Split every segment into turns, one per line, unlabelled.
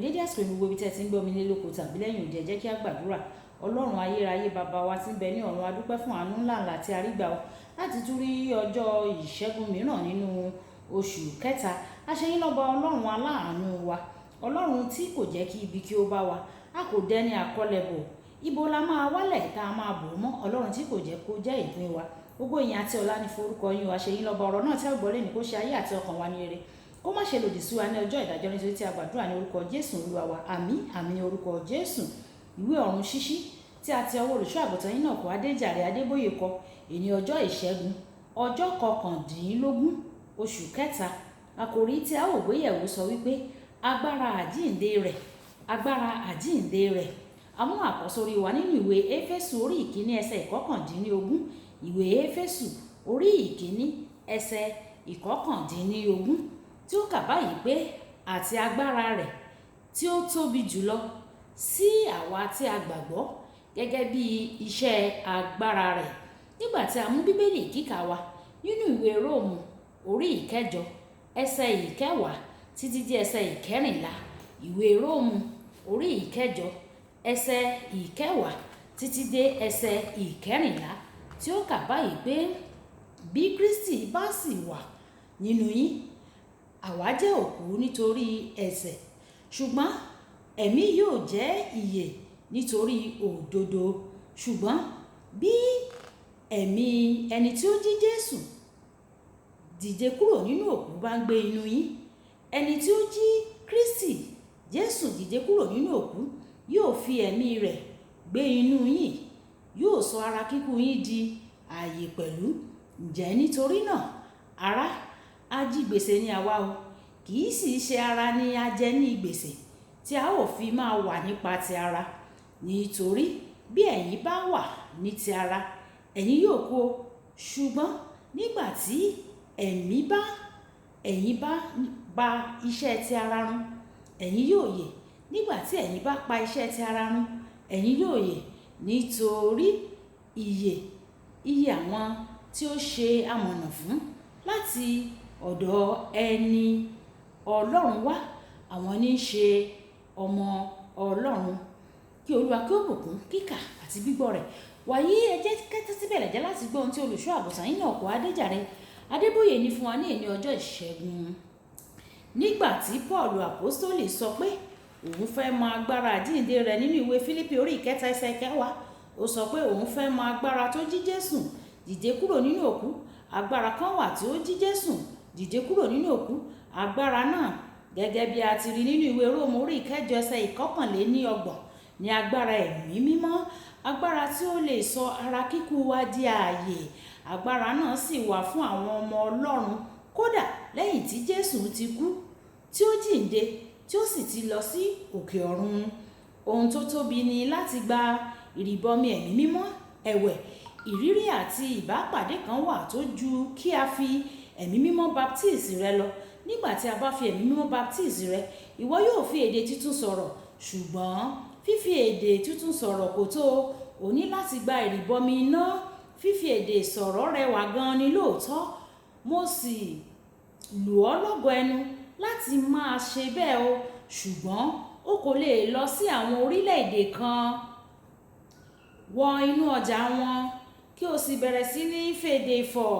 dédé àsìkò gbogbo ibi tẹ́ ti ń gbọ́ mi nílé lóko tàbí lẹ́yìn òde, ẹ jẹ́ kí a gbàdúrà. Ọlọ́run ayérayé bàbá wa tí ń bẹ ní ọ̀run, a dúpẹ́ fún àánú ńláńlá tí a rí gbà ọ́ láti tún rí ọjọ́ ìṣẹ́gun mìíràn nínú oṣù kẹta. A ṣe yín lọ́ba Ọlọ́run aláàánú wa, Ọlọ́run tí kò jẹ́ kí ibi kí ó bá wa, a kò dẹni àkọlẹ̀bọ̀. Ibo la máa wálẹ̀ tá a máa bò mọ́, Ọlọ́run tí kò jẹ́ kó jẹ́ ìpín wa. Gbogbo ìyìn àti ọlá ní forúkọ yín. A ṣe yín lọ́ba ọ̀rọ̀ náà tí a gbọ́ lẹ́nu kó ṣe ayé àti ọkàn wa ní ire, kó má ṣe lòdì sí wa ní ọjọ́ ìdájọ́, nítorí tí a gbàdúrà ní orúkọ Jésù Olúwa wa. Àmín àmín ní orúkọ Jésù. Ìwé ọ̀run ṣíṣí tí a ti ọwọ́ olùṣọ́ àgùntàn Enoch Adeboye kọ, èní ọjọ́ ìṣẹ́gun ọjọ́ 19 oṣù kẹta. Àkòrí tí a ó gbé yẹ̀wò sọ wípé agbára àjíǹde rẹ̀, agbára àjíǹde rẹ̀. Àmú àkọ́sórí wa nínú ìwé Éfésù orí ìkíní ẹsẹ̀ 19. Ìwé Éfésù orí ìkíní ẹsẹ̀ 19 tí ó kà báyìí pé àti agbára rẹ̀ tí ó tóbi jùlọ sí àwa tí a gbàgbọ́ gẹ́gẹ́ bí iṣẹ́ agbára rẹ̀. Nígbà tí a mú bíbélì kíkà wa nínú ìwé Róòmù orí ìkẹjọ ẹsẹ̀ 10 títí dé ẹsẹ̀ 14. Ìwé Róòmù orí ìkẹjọ ẹsẹ̀ 10 títí dé ẹsẹ̀ 14 tí ó kà báyìí pé bí Kristi bá sì wà nínú yín, àwa jẹ́ òkú nítorí ẹ̀ṣẹ̀, ṣùgbọ́n ẹ̀mí yóò jẹ́ ìyè nítorí òdodo. Ṣùgbọ́n bí ẹ̀mí ẹni tí ó jí Jésù dìde kúrò nínú òkú bá ń gbé inú yín, ẹni tí ó jí Kristi Jésù dìde kúrò nínú òkú yóò fi ẹ̀mí rẹ̀ gbé inú yín, yóò sọ ara kíkú yín di ààyè pẹ̀lú. Ǹjẹ́ nítorí náà, ará, ajígbèsè ni àwa o, kì í sì ṣe ara ni a jẹ ní gbèsè tí a ó fi máa wà nípa ti ara. Nítorí bí ẹ̀yin bá wà ní ti ara, ẹ̀yin yóò kú. Ṣùgbọ́n nígbà tí ẹ̀yin bá ba iṣẹ́ ti ara run, ẹ̀yin yóò yè. Nígbà tí ẹ̀yin bá pa iṣẹ́ ti ara run, ẹ̀yin yóò yè. Nítorí iye àwọn tí ó ṣe amọ̀nà fún láti ọ̀dọ̀ ẹni Ọlọ́run wá, àwọn ní í ṣe ọmọ Ọlọ́run. Kí Olúwa kí ó bùkún kíkà àti gbígbọ́ rẹ̀. Wàyí ẹ jẹ́ kẹ́tẹ́ síbẹ̀lẹ̀ jẹ́ láti gbọ́ ohun tí olùṣọ́ àgùntàn Enoch Adeboye ní fún wa ní èní ọjọ́ ìṣẹ́gun. Nígbà tí Paul apostoli sọ pé òun fẹ́ mọ agbára àjíǹde rẹ̀ nínú ìwé Fílípì orí ìkẹta ẹsẹ̀ 10, ó sọ pé òun fẹ́ mọ agbára tó jí Jésù dìde kúrò nínú òkú. Agbára kan wà tí ó jí Jésù dìde kúrò nínú òkú. Agbára náà, gẹ́gẹ́ bí a ti rí nínú ìwé Róòmù orí ìkẹjọ ẹsẹ̀ 29, ní agbára ẹ̀mí mímọ́. Agbára tí ó lè sọ ara kíkú wa di ààyè. Agbára náà sì wà fún àwọn ọmọ Ọlọ́run kódà lẹ́yìn tí Jésù ti kú, tí ó jíǹde, tí ó sì ti lọ sí òkè ọ̀run. Ohun tó tóbi ni láti gba ìrìbọmi ẹ̀mí mímọ́. Ẹ̀wẹ̀, ìrírí àti ìbápàdé kan wà tó ju kí a fi ẹ̀mí mímọ́ baptize rẹ lọ. Nígbà tí a bá fi ẹ̀mí mímọ́ baptize rẹ, ìwọ yóò fi èdè tuntun sọ̀rọ̀. Ṣùgbọ́n fífi èdè tuntun sọ̀rọ̀ kò tó. O ní láti gba ìrìbọmi iná. Fífi èdè sọ̀rọ̀ rẹwà gan ni lóòótọ́. Mo sì lù ọ́ lọ́gọ ẹnu láti máa ṣe bẹ́ẹ̀ o. Ṣùgbọ́n o kò lè lọ sí àwọn orílẹ̀-èdè kan, wọ inú ọjà wọn, kí o sì bẹ̀rẹ̀ sí ní fèdè fọ̀,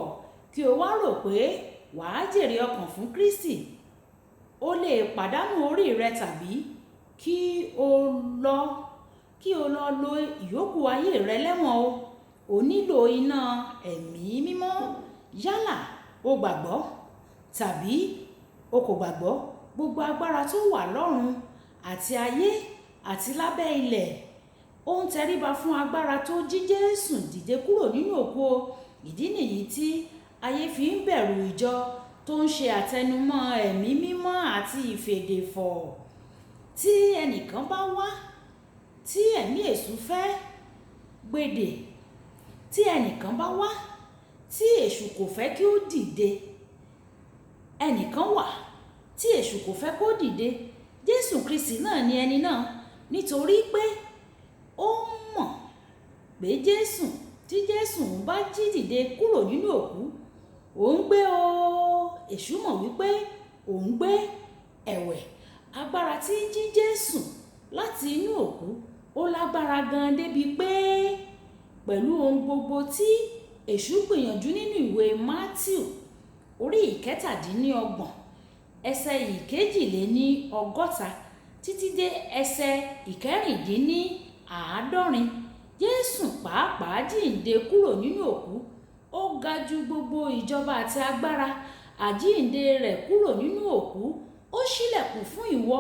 kí o wá rò pé wàá jèrè ọkàn fún Kristi. O lè pàdánù orí rẹ tàbí kí o lọ lo ìyókù ayé rẹ lẹ́wọ̀n o. O nílò iná ẹ̀mí mímọ́. Yálà o gbàgbọ́ tàbí o kò gbàgbọ́, gbogbo agbára tó wà lọ́run àti ayé àti lábẹ́ ilẹ̀ ó ń tẹríba fún agbára tó jí Jésù dìde kúrò nínú òkú. Ìdí nìyí tí ayé fi ń bẹ̀rù ìjọ tó ń ṣe àtẹnumọ́ ẹ̀mí mímọ́ àti ìfèdèfọ̀. Tí ẹnìkan bá wá tí ẹ̀mí èṣù fẹ́ gbèdè, tí ẹnìkan bá wá tí èṣù kò fẹ́ kí ó dìde, ẹnìkan wà tí èṣù kò fẹ́ kó dìde. Jésù Kristi náà ni ẹni náà, nítorí pé ó mọ̀ pé tí Jésù bá jí dìde kúrò nínú òkú, òun gbé o. Èṣù mọ̀ wípé òun gbé. Ẹ̀wẹ̀, agbára tí jí Jésù láti inú òkú ó lágbára gan débi pé pẹ̀lú ohun gbogbo tí èṣù gbìyànjú nínú ìwé Mátíù orí ìkẹtàdínlọ́gbọ̀n ẹsẹ̀ ìkejìléníọgọ́ta títí dé ẹsẹ̀ ìkẹrìndínláàádọ́rin Jésù pàápàá jíǹde kúrò nínú òkú. Ó ga ju gbogbo ìjọba àti agbára àjíǹde rẹ̀ kúrò nínú òkú. Ó ṣílẹ̀kùn fún ìwọ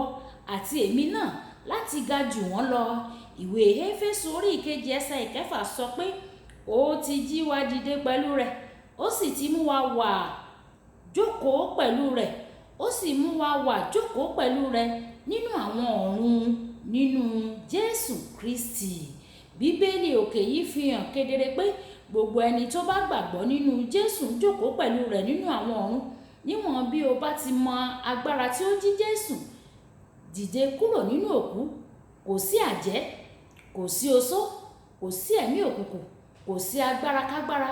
àti èmi náà láti ga jù wọ́n lọ. Ìwé Éfésù orí ìkejì ẹsẹ̀ ìkẹfà sọ pé ó ti jí wa dìde pẹ̀lú rẹ̀, ó sì ti mú wa wà jókòó pẹ̀lú rẹ̀, ó sì mú wa wà jókòó pẹ̀lú rẹ̀ nínú àwọn ọ̀run nínú Jésù Kristi. Bíbélì òkè yìí fi hàn kedere pé gbogbo ẹni tó bá gbàgbọ́ nínú Jésù ń jókòó pẹ̀lú rẹ̀ nínú àwọn ọ̀run. Níwọ̀n bí o bá ti mọ agbára tí ó jí Jésù dìde kúrò nínú òkú, kò sí àjẹ́, kò sí oṣó, kò sí ẹ̀mí òkùnkùn, kò sí agbára kágbára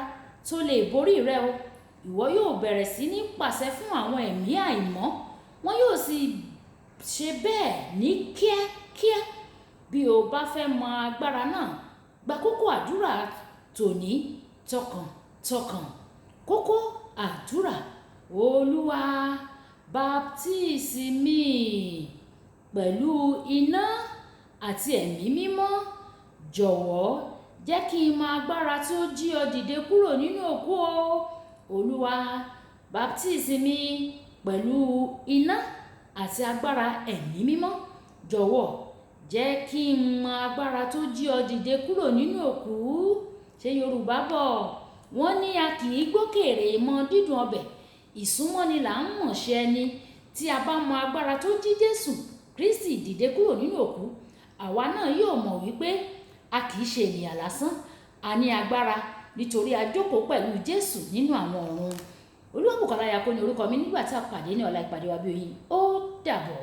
tó lè borí rẹ o. Ìwọ yóò bẹ̀rẹ̀ sí ní pàṣẹ fún àwọn ẹ̀mí àìmọ́, wọn yóò sì ṣe bẹ́ẹ̀ ní kíákíá. Bí o bá fẹ́ mọ agbára náà, gba kókó àdúrà tòní tọkàntọkàn. Kókó àdúrà: Olúwa, baptisi mi pẹ̀lú iná àti ẹ̀mí mímọ́. Jọ̀wọ́ jẹ́ kí n mọ agbára tí ó jí ọ dìde kúrò nínú òkú o. Olúwa, baptisi mi pẹ̀lú iná àti agbára ẹ̀mí mímọ́. Jọ̀wọ́ jẹ́ kí n mọ agbára tó jí ọ dìde kúrò nínú òkú. Ṣé Yorùbá bọ̀ wọ́n ní a kì í gbókèrè mọ dídùn ọbẹ̀, ìsúnmọ́ni là ń mọ̀ ṣe ẹni. Tí a bá mọ agbára tó jí Jésù Kristi dìde kúrò nínú òkú, àwa náà yóò mọ̀ wípé a kì í ṣe ènìyàn lásán. A ní agbára nítorí a jókòó pẹ̀lú Jésù nínú àwọn ọ̀run. Olúwabùkọ́lá Ayako ní orúkọ mi. Nígbà tí a pàdé ní ọ̀la, ìpàdé wa bí oyin. Ó dàbọ̀.